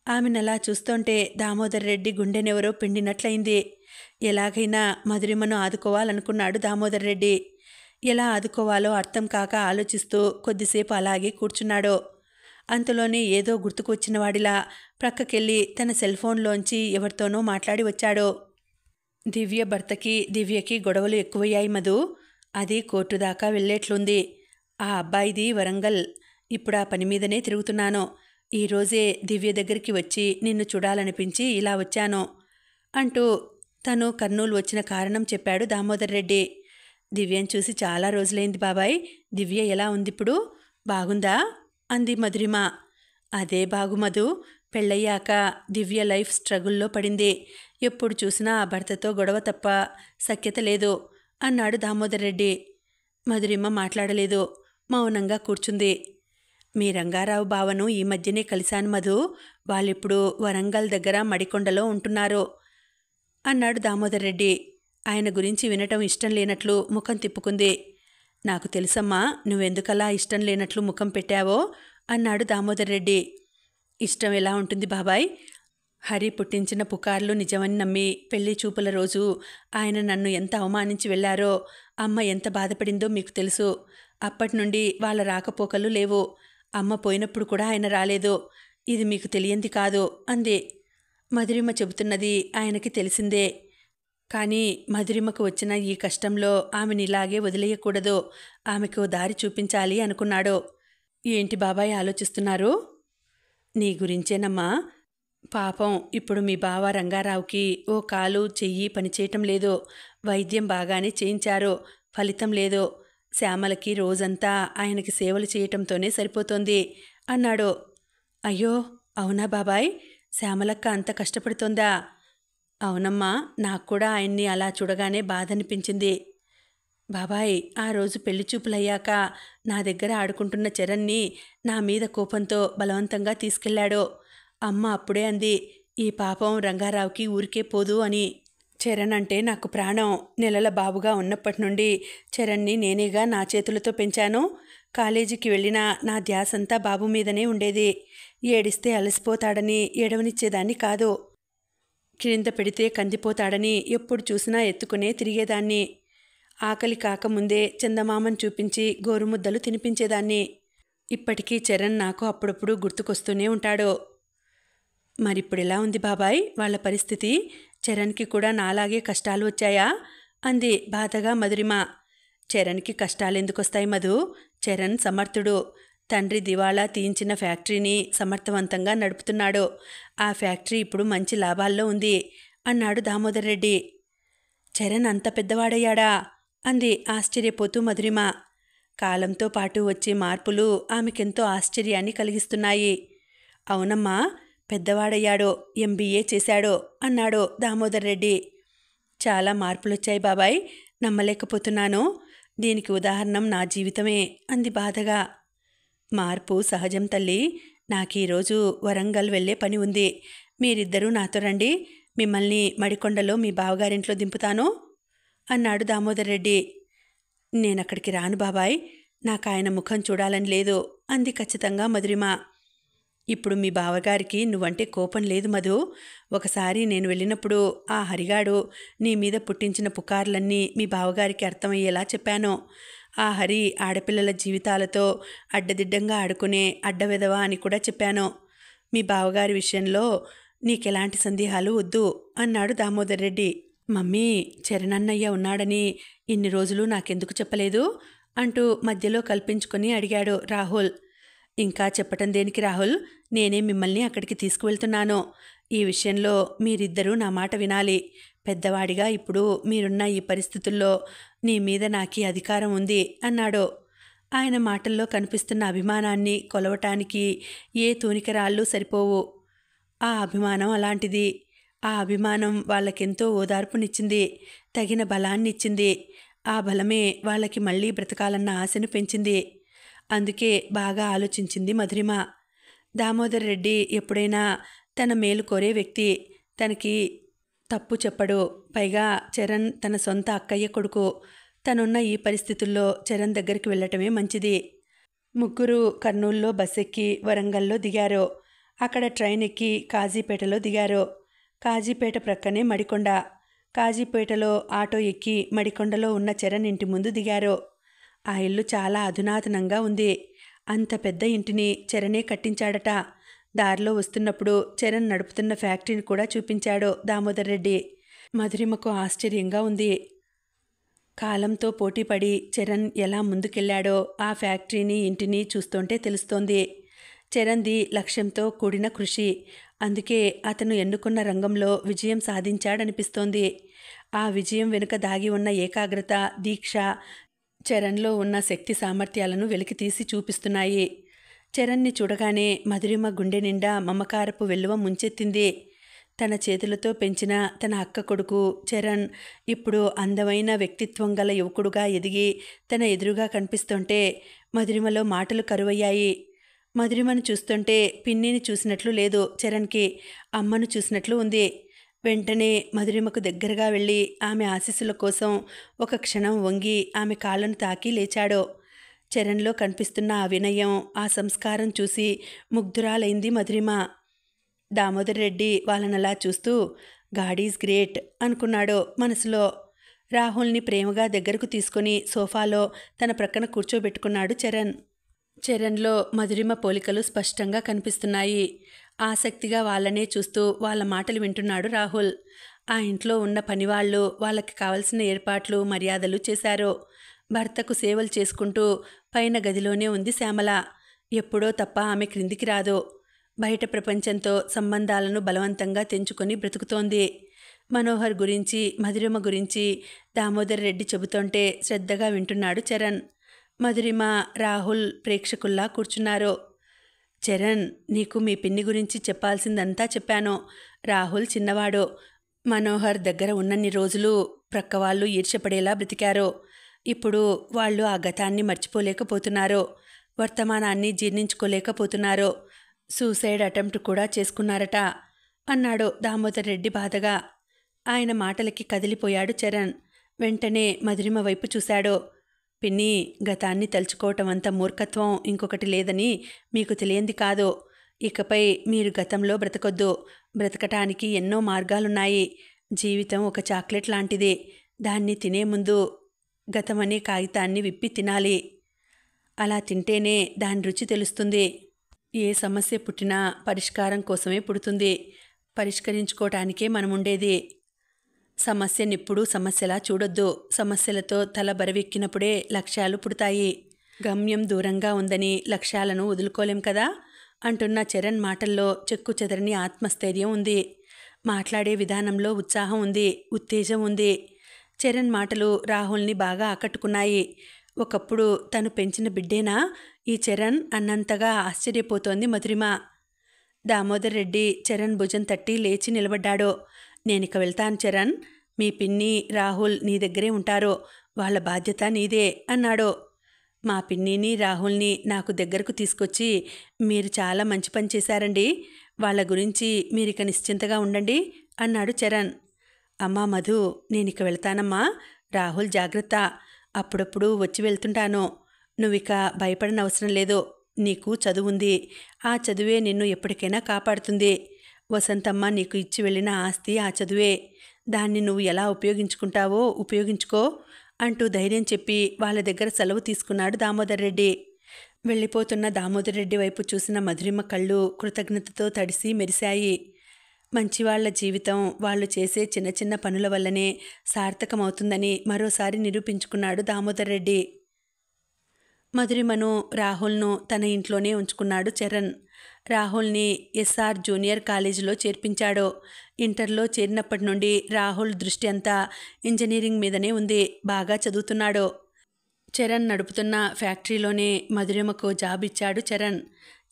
ఆమెనలా చూస్తుంటే దామోదర్ రెడ్డి గుండెనెవరో పిండినట్లయింది. ఎలాగైనా మధురిమను ఆదుకోవాలనుకున్నాడు దామోదర్ రెడ్డి. ఎలా ఆదుకోవాలో అర్థం కాక ఆలోచిస్తూ కొద్దిసేపు అలాగే కూర్చున్నాడు. అంతలోనే ఏదో గుర్తుకు వచ్చిన వాడిలా ప్రక్కకెళ్ళి తన సెల్ ఫోన్లోంచి ఎవరితోనో మాట్లాడి వచ్చాడు. దివ్య భర్తకి దివ్యకి గొడవలు ఎక్కువయ్యాయి మధు. అది కోర్టు దాకా వెళ్ళేట్లుంది. ఆ అబ్బాయిది వరంగల్. ఇప్పుడు ఆ పని మీదనే తిరుగుతున్నాను. ఈరోజే దివ్య దగ్గరికి వచ్చి నిన్ను చూడాలనిపించి ఇలా వచ్చాను అంటూ తను కర్నూలు వచ్చిన కారణం చెప్పాడు దామోదర్ రెడ్డి. దివ్యను చూసి చాలా రోజులైంది బాబాయ్. దివ్య ఎలా ఉందిప్పుడు, బాగుందా అంది మధురిమ. అదే బాగు మధు. పెళ్ళయ్యాక దివ్య లైఫ్ స్ట్రగుల్లో పడింది. ఎప్పుడు చూసినా ఆ భర్తతో గొడవ తప్ప సఖ్యత లేదు అన్నాడు దామోదర్ రెడ్డి. మధురిమ మాట్లాడలేదు, మౌనంగా కూర్చుంది. మీ రంగారావు బావను ఈ మధ్యనే కలిశాను మధు. వాళ్ళిప్పుడు వరంగల్ దగ్గర మడికొండలో ఉంటున్నారు అన్నాడు దామోదర్ రెడ్డి. ఆయన గురించి వినటం ఇష్టం లేనట్లు ముఖం తిప్పుకుంది. నాకు తెలుసమ్మా, నువ్వెందుకలా ఇష్టం లేనట్లు ముఖం పెట్టావో అన్నాడు దామోదర్ రెడ్డి. ఇష్టం ఎలా ఉంటుంది బాబాయ్? హరి పుట్టించిన పుకార్లు నిజమని నమ్మి పెళ్లి చూపుల రోజు ఆయన నన్ను ఎంత అవమానించి వెళ్లారో, అమ్మ ఎంత బాధపడిందో మీకు తెలుసు. అప్పటి నుండి వాళ్ళ రాకపోకలు లేవు. అమ్మ పోయినప్పుడు కూడా ఆయన రాలేదు. ఇది మీకు తెలియంది కాదు అంది. మధురిమ చెబుతున్నది ఆయనకి తెలిసిందే. కానీ మధురిమకు వచ్చిన ఈ కష్టంలో ఆమెని ఇలాగే వదిలేయకూడదు. ఆమెకు దారి చూపించాలి అనుకున్నాడు. ఏంటి బాబాయ్ ఆలోచిస్తున్నారు? నీ గురించేనమ్మా. పాపం ఇప్పుడు మీ బావ రంగారావుకి ఓ కాలు చెయ్యి పనిచేయటం లేదు. వైద్యం బాగానే చేయించారు, ఫలితం లేదు. శ్యామలకి రోజంతా ఆయనకి సేవలు చేయటంతోనే సరిపోతోంది అన్నాడు. అయ్యో అవునా బాబాయ్, శ్యామలక్క అంత కష్టపడుతోందా? అవునమ్మా, నాకు కూడా ఆయన్ని అలా చూడగానే బాధ అనిపించింది. బాబాయ్, ఆ రోజు పెళ్లి చూపులయ్యాక నా దగ్గర ఆడుకుంటున్న చరణ్ని నా మీద కోపంతో బలవంతంగా తీసుకెళ్లాడు. అమ్మ అప్పుడే అంది, ఈ పాపం రంగారావుకి ఊరికే పోదు అని. చరణ్ అంటే నాకు ప్రాణం. నెలల బాబుగా ఉన్నప్పటి నుండి చరణ్ని నేనేగా నా చేతులతో పెంచాను. కాలేజీకి వెళ్ళినా నా ధ్యాసంతా బాబు మీదనే ఉండేది. ఏడిస్తే అలసిపోతాడని ఏడవనిచ్చేదాన్ని కాదు. క్రింద పెడితే కందిపోతాడని ఎప్పుడు చూసినా ఎత్తుకునే తిరిగేదాన్ని. ఆకలి కాకముందే చందమామను చూపించి గోరుముద్దలు తినిపించేదాన్ని. ఇప్పటికీ చరణ్ నాకు అప్పుడప్పుడు గుర్తుకొస్తూనే ఉంటాడు. మరిప్పుడెలా ఉంది బాబాయ్ వాళ్ళ పరిస్థితి? చరణ్కి కూడా నాలాగే కష్టాలు వచ్చాయా? అంది బాధగా మధురిమ. చరణ్కి కష్టాలెందుకొస్తాయి మధు? చరణ్ సమర్థుడు. తండ్రి దివాళా తీయించిన ఫ్యాక్టరీని సమర్థవంతంగా నడుపుతున్నాడు. ఆ ఫ్యాక్టరీ ఇప్పుడు మంచి లాభాల్లో ఉంది అన్నాడు దామోదర్ రెడ్డి. చరణ్ అంత పెద్దవాడయ్యాడా? అంది ఆశ్చర్యపోతూ మధురిమ. కాలంతో పాటు వచ్చే మార్పులు ఆమెకెంతో ఆశ్చర్యాన్ని కలిగిస్తున్నాయి. అవునమ్మా, పెద్దవాడయ్యాడు, MBA చేశాడు అన్నాడు దామోదర్ రెడ్డి. చాలా మార్పులొచ్చాయి బాబాయ్, నమ్మలేకపోతున్నాను. దీనికి ఉదాహరణం నా జీవితమే అంది బాధగా. మార్పు సహజం తల్లి. నాకీరోజు వరంగల్ వెళ్ళే పని ఉంది. మీరిద్దరూ నాతో రండి. మిమ్మల్ని మడికొండలో మీ బావగారింట్లో దింపుతాను అన్నాడు దామోదర్ రెడ్డి. నేనక్కడికి రాను బాబాయ్, నాకాయన ముఖం చూడాలని లేదు అంది ఖచ్చితంగా మధురిమ. ఇప్పుడు మీ బావగారికి నువ్వంటే కోపం లేదు మధు. ఒకసారి నేను వెళ్ళినప్పుడు ఆ హరిగాడు నీ మీద పుట్టించిన పుకార్లన్నీ మీ బావగారికి అర్థమయ్యేలా చెప్పాను. ఆ హరి ఆడపిల్లల జీవితాలతో అడ్డదిడ్డంగా ఆడుకునే అడ్డవెదవా అని కూడా చెప్పాను. మీ బావగారి విషయంలో నీకెలాంటి సందేహాలు వద్దు అన్నాడు దామోదర్ రెడ్డి. మమ్మీ, చరణన్నయ్య ఉన్నాడని ఇన్ని రోజులు నాకెందుకు చెప్పలేదు అంటూ మధ్యలో కల్పించుకొని అడిగాడు రాహుల్. ఇంకా చెప్పటం దేనికి రాహుల్? నేనే మిమ్మల్ని అక్కడికి తీసుకువెళ్తున్నాను. ఈ విషయంలో మీరిద్దరూ నా మాట వినాలి. పెద్దవాడిగా ఇప్పుడు మీరున్న ఈ పరిస్థితుల్లో నీ మీద నాకీ అధికారం ఉంది అన్నాడు. ఆయన మాటల్లో కనిపిస్తున్న అభిమానాన్ని కొలవటానికి ఏ తూనికరాళ్ళు సరిపోవు. ఆ అభిమానం అలాంటిది. ఆ అభిమానం వాళ్ళకెంతో ఓదార్పునిచ్చింది, తగిన బలాన్నిచ్చింది. ఆ బలమే వాళ్ళకి మళ్ళీ బ్రతకాలన్న ఆశను పెంచింది. అందుకే బాగా ఆలోచించింది మధురిమ. దామోదర్ రెడ్డి ఎప్పుడైనా తన మేలు కోరే వ్యక్తి. తనకి తప్పు చెప్పడు. పైగా చరణ్ తన సొంత అక్కయ్య కొడుకు. తనున్న ఈ పరిస్థితుల్లో చరణ్ దగ్గరికి వెళ్ళటమే మంచిది. ముగ్గురు కర్నూల్లో బస్సెక్కి వరంగల్లో దిగారు. అక్కడ ట్రైన్ ఎక్కి కాజీపేటలో దిగారు. కాజీపేట ప్రక్కనే మడికొండ. కాజీపేటలో ఆటో ఎక్కి మడికొండలో ఉన్న చరణ్ ఇంటి ముందు దిగారు. ఆ ఇల్లు చాలా అధునాతనంగా ఉంది. అంత పెద్ద ఇంటిని చరణే కట్టించాడట. దారిలో వస్తున్నప్పుడు చరణ్ నడుపుతున్న ఫ్యాక్టరీని కూడా చూపించాడు దామోదర్ రెడ్డి. మధురిమకు ఆశ్చర్యంగా ఉంది. కాలంతో పోటీపడి చరణ్ ఎలా ముందుకెళ్లాడో ఆ ఫ్యాక్టరీని ఇంటిని చూస్తుంటే తెలుస్తోంది. చరణ్ది లక్ష్యంతో కూడిన కృషి. అందుకే అతను ఎన్నుకున్న రంగంలో విజయం సాధించాడనిపిస్తోంది. ఆ విజయం వెనుక దాగి ఉన్న ఏకాగ్రత, దీక్ష చరణ్లో ఉన్న శక్తి సామర్థ్యాలను వెలికితీసి చూపిస్తున్నాయి. చరణ్ని చూడగానే మధురిమ గుండె నిండా మమకారపు వెల్లువ ముంచెత్తింది. తన చేతులతో పెంచిన తన అక్క కొడుకు చరణ్ ఇప్పుడు అందమైన వ్యక్తిత్వం గల యువకుడుగా ఎదిగి తన ఎదురుగా కనిపిస్తుంటే మధురిమలో మాటలు కరువయ్యాయి. మధురిమను చూస్తుంటే పిన్నిని చూసినట్లు లేదు చరణ్కి, అమ్మను చూసినట్లు ఉంది. వెంటనే మధురిమకు దగ్గరగా వెళ్ళి ఆమె ఆశీస్సుల కోసం ఒక క్షణం వంగి ఆమె కాళ్ళను తాకి లేచాడు. చరణ్లో కనిపిస్తున్న ఆ వినయం, ఆ సంస్కారం చూసి ముగ్ధురాలైంది మధురిమ. దామోదర్ రెడ్డి వాళ్ళనలా చూస్తూ గాడ్ ఈజ్ గ్రేట్ అనుకున్నాడు మనసులో. రాహుల్ని ప్రేమగా దగ్గరకు తీసుకుని సోఫాలో తన ప్రక్కన కూర్చోబెట్టుకున్నాడు చరణ్. చరణ్లో మధురిమ పోలికలు స్పష్టంగా కనిపిస్తున్నాయి. ఆసక్తిగా వాళ్ళనే చూస్తూ వాళ్ళ మాటలు వింటున్నాడు రాహుల్. ఆ ఇంట్లో ఉన్న పనివాళ్ళు వాళ్ళకి కావలసిన ఏర్పాట్లు, మర్యాదలు చేశారు. భర్తకు సేవలు చేసుకుంటూ పైన గదిలోనే ఉంది శ్యామల. ఎప్పుడో తప్ప ఆమె క్రిందికి రాదు. బయట ప్రపంచంతో సంబంధాలను బలవంతంగా తెంచుకొని బ్రతుకుతోంది. మనోహర్ గురించి, మధురిమ గురించి దామోదర్ రెడ్డి చెబుతుంటే శ్రద్ధగా వింటున్నాడు చరణ్. మధురిమ, రాహుల్ ప్రేక్షకుల్లా కూర్చున్నారు. చరణ్, నీకు మీ పిన్ని గురించి చెప్పాల్సిందంతా చెప్పాను. రాహుల్ చిన్నవాడు. మనోహర్ దగ్గర ఉన్నన్ని రోజులు ప్రక్కవాళ్ళు ఈర్ష్యపడేలా బ్రతికారు. ఇప్పుడు వాళ్ళు ఆ గతాన్ని మర్చిపోలేకపోతున్నారు. వర్తమానాన్ని జీర్ణించుకోలేకపోతున్నారు. సూసైడ్ అటెంప్ట్ కూడా చేసుకున్నారట అన్నాడు దామోదర్ రెడ్డి బాధగా. ఆయన మాటలకి కదిలిపోయాడు చరణ్. వెంటనే మధురిమ వైపు చూశాడు. పిన్ని, గతాన్ని తలుచుకోవటం అంత మూర్ఖత్వం ఇంకొకటి లేదని మీకు తెలియంది కాదు. ఇకపై మీరు గతంలో బ్రతకొద్దు. బ్రతకటానికి ఎన్నో మార్గాలున్నాయి. జీవితం ఒక చాక్లెట్ లాంటిది. దాన్ని తినే ముందు గతమనే కాగితాన్ని విప్పి తినాలి. అలా తింటేనే దాని రుచి తెలుస్తుంది. ఏ సమస్య పుట్టినా పరిష్కారం కోసమే పుడుతుంది. పరిష్కరించుకోవటానికే మనముండేది. సమస్యనిప్పుడు సమస్యలా చూడొద్దు. సమస్యలతో తల బరువెక్కినప్పుడే లక్ష్యాలు పుడతాయి. గమ్యం దూరంగా ఉందని లక్ష్యాలను వదులుకోలేం కదా అంటున్న చరణ్ మాటల్లో చెక్కు చెదరని ఆత్మస్థైర్యం ఉంది. మాట్లాడే విధానంలో ఉత్సాహం ఉంది, ఉత్తేజం ఉంది. చరణ్ మాటలు రాహుల్ని బాగా ఆకట్టుకున్నాయి. ఒకప్పుడు తను పెంచిన బిడ్డేనా ఈ చరణ్ అన్నంతగా ఆశ్చర్యపోతోంది మధురిమ. దామోదర్ రెడ్డి చరణ్ భుజం తట్టి లేచి నిలబడ్డాడు. నేనిక వెళ్తాను చరణ్. మీ పిన్ని, రాహుల్ నీ దగ్గరే ఉంటారు. వాళ్ళ బాధ్యత నీదే అన్నాడు. మా పిన్నిని, రాహుల్ని నాకు దగ్గరకు తీసుకొచ్చి మీరు చాలా మంచి పని చేశారండి. వాళ్ళ గురించి మీరిక నిశ్చింతగా ఉండండి అన్నాడు చరణ్. అమ్మా మధు, నేనిక వెళ్తానమ్మా. రాహుల్ జాగ్రత్త. అప్పుడప్పుడు వచ్చి వెళ్తుంటాను. నువ్విక భయపడనవసరం లేదు. నీకు చదువుంది. ఆ చదువే నిన్ను ఎప్పటికైనా కాపాడుతుంది. వసంతమ్మ నీకు ఇచ్చి వెళ్ళిన ఆస్తి ఆ చదువే. దాన్ని నువ్వు ఎలా ఉపయోగించుకుంటావో ఉపయోగించుకో అంటూ ధైర్యం చెప్పి వాళ్ళ దగ్గర సెలవు తీసుకున్నాడు దామోదర్ రెడ్డి. వెళ్ళిపోతున్న దామోదర్ రెడ్డి వైపు చూసిన మధురిమ కళ్ళు కృతజ్ఞతతో తడిసి మెరిశాయి. మంచివాళ్ల జీవితం వాళ్ళు చేసే చిన్న చిన్న పనుల వల్లనే సార్థకమవుతుందని మరోసారి నిరూపించుకున్నాడు దామోదర్ రెడ్డి. మధురిమను, రాహుల్ను తన ఇంట్లోనే ఉంచుకున్నాడు చరణ్. రాహుల్ని ఎస్ఆర్ జూనియర్ కాలేజీలో చేర్పించాడు. ఇంటర్లో చేరినప్పటి నుండి రాహుల్ దృష్టి అంతా ఇంజనీరింగ్ మీదనే ఉంది. బాగా చదువుతున్నాడు. చరణ్ నడుపుతున్న ఫ్యాక్టరీలోనే మధురిమకు జాబ్ ఇచ్చాడు చరణ్.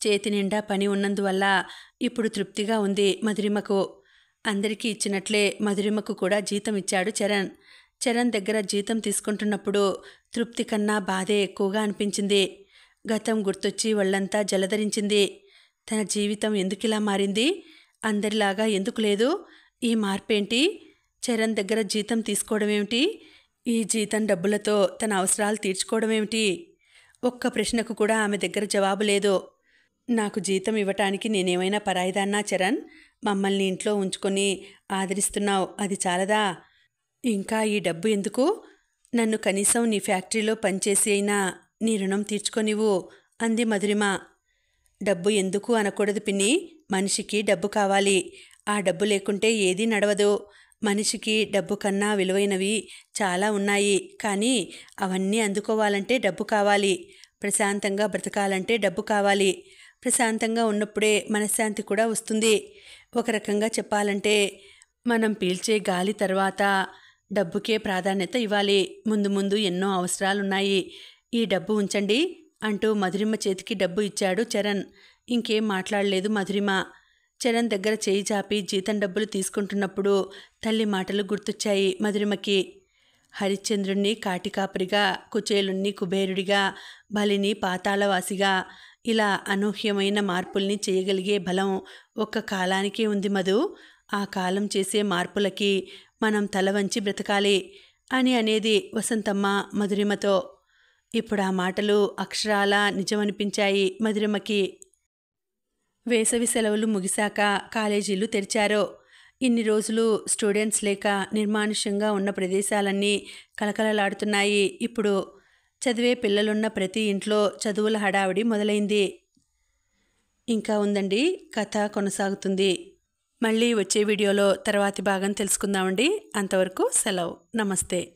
చేతి నిండా పని ఉన్నందువల్ల ఇప్పుడు తృప్తిగా ఉంది మధురిమకు. అందరికీ ఇచ్చినట్లే మధురిమకు కూడా జీతం ఇచ్చాడు చరణ్. చరణ్ దగ్గర జీతం తీసుకుంటున్నప్పుడు తృప్తి కన్నా బాధే ఎక్కువగా అనిపించింది. గతం గుర్తొచ్చి ఒళ్ళంతా జలధరించింది. తన జీవితం ఎందుకిలా మారింది? అందరిలాగా ఎందుకు లేదు? ఈ మార్పేంటి? చరణ్ దగ్గర జీతం తీసుకోవడమేమిటి? ఈ జీతం డబ్బులతో తన అవసరాలు తీర్చుకోవడమేమిటి? ఒక్క ప్రశ్నకు కూడా ఆమె దగ్గర జవాబు లేదు. నాకు జీతం ఇవ్వటానికి నేనేమైనా పరాయిదాన్నా చరణ్? మమ్మల్ని ఇంట్లో ఉంచుకొని ఆదరిస్తున్నావు, అది చాలదా? ఇంకా ఈ డబ్బు ఎందుకు? నన్ను కనీసం నీ ఫ్యాక్టరీలో పనిచేసి అయినా నీ రుణం తీర్చుకొనివ్వు అంది మధురిమ. డబ్బు ఎందుకు అనకూడదు పిన్ని. మనిషికి డబ్బు కావాలి. ఆ డబ్బు లేకుంటే ఏదీ నడవదు. మనిషికి డబ్బు కన్నా విలువైనవి చాలా ఉన్నాయి. కానీ అవన్నీ అందుకోవాలంటే డబ్బు కావాలి. ప్రశాంతంగా బ్రతకాలంటే డబ్బు కావాలి. ప్రశాంతంగా ఉన్నప్పుడే మనశ్శాంతి కూడా వస్తుంది. ఒక రకంగా చెప్పాలంటే మనం పీల్చే గాలి తర్వాత డబ్బుకే ప్రాధాన్యత ఇవ్వాలి. ముందు ముందు ఎన్నో అవసరాలున్నాయి. ఈ డబ్బు ఉంచండి అంటూ మధురిమ చేతికి డబ్బు ఇచ్చాడు చరణ్. ఇంకేం మాట్లాడలేదు మధురిమ. చరణ్ దగ్గర చేయి చాపి జీతం డబ్బులు తీసుకుంటున్నప్పుడు తల్లి మాటలు గుర్తొచ్చాయి మధురిమకి. హరిశ్చంద్రుణ్ణి కాటికాపరిగా, కుచేలుణ్ణి కుబేరుడిగా, బలిని పాతాళవాసిగా, ఇలా అనూహ్యమైన మార్పుల్ని చేయగలిగే బలం ఒక్క కాలానికే ఉంది మధు. ఆ కాలం చేసే మార్పులకి మనం తల వంచి బ్రతకాలి అని అనేది వసంతమ్మ మధురిమతో. ఇప్పుడు ఆ మాటలు అక్షరాలా నిజమనిపించాయి మధురిమకి. వేసవి సెలవులు ముగిశాక కాలేజీలు తెరిచారు. ఇన్ని రోజులు స్టూడెంట్స్ లేక నిర్మానుష్యంగా ఉన్న ప్రదేశాలన్నీ కలకలలాడుతున్నాయి. ఇప్పుడు చదివే పిల్లలున్న ప్రతి ఇంట్లో చదువుల హడావిడి మొదలైంది. ఇంకా ఉందండి, కథ కొనసాగుతుంది. మళ్ళీ వచ్చే వీడియోలో తర్వాతి భాగం తెలుసుకుందామండి. అంతవరకు సెలవు. నమస్తే.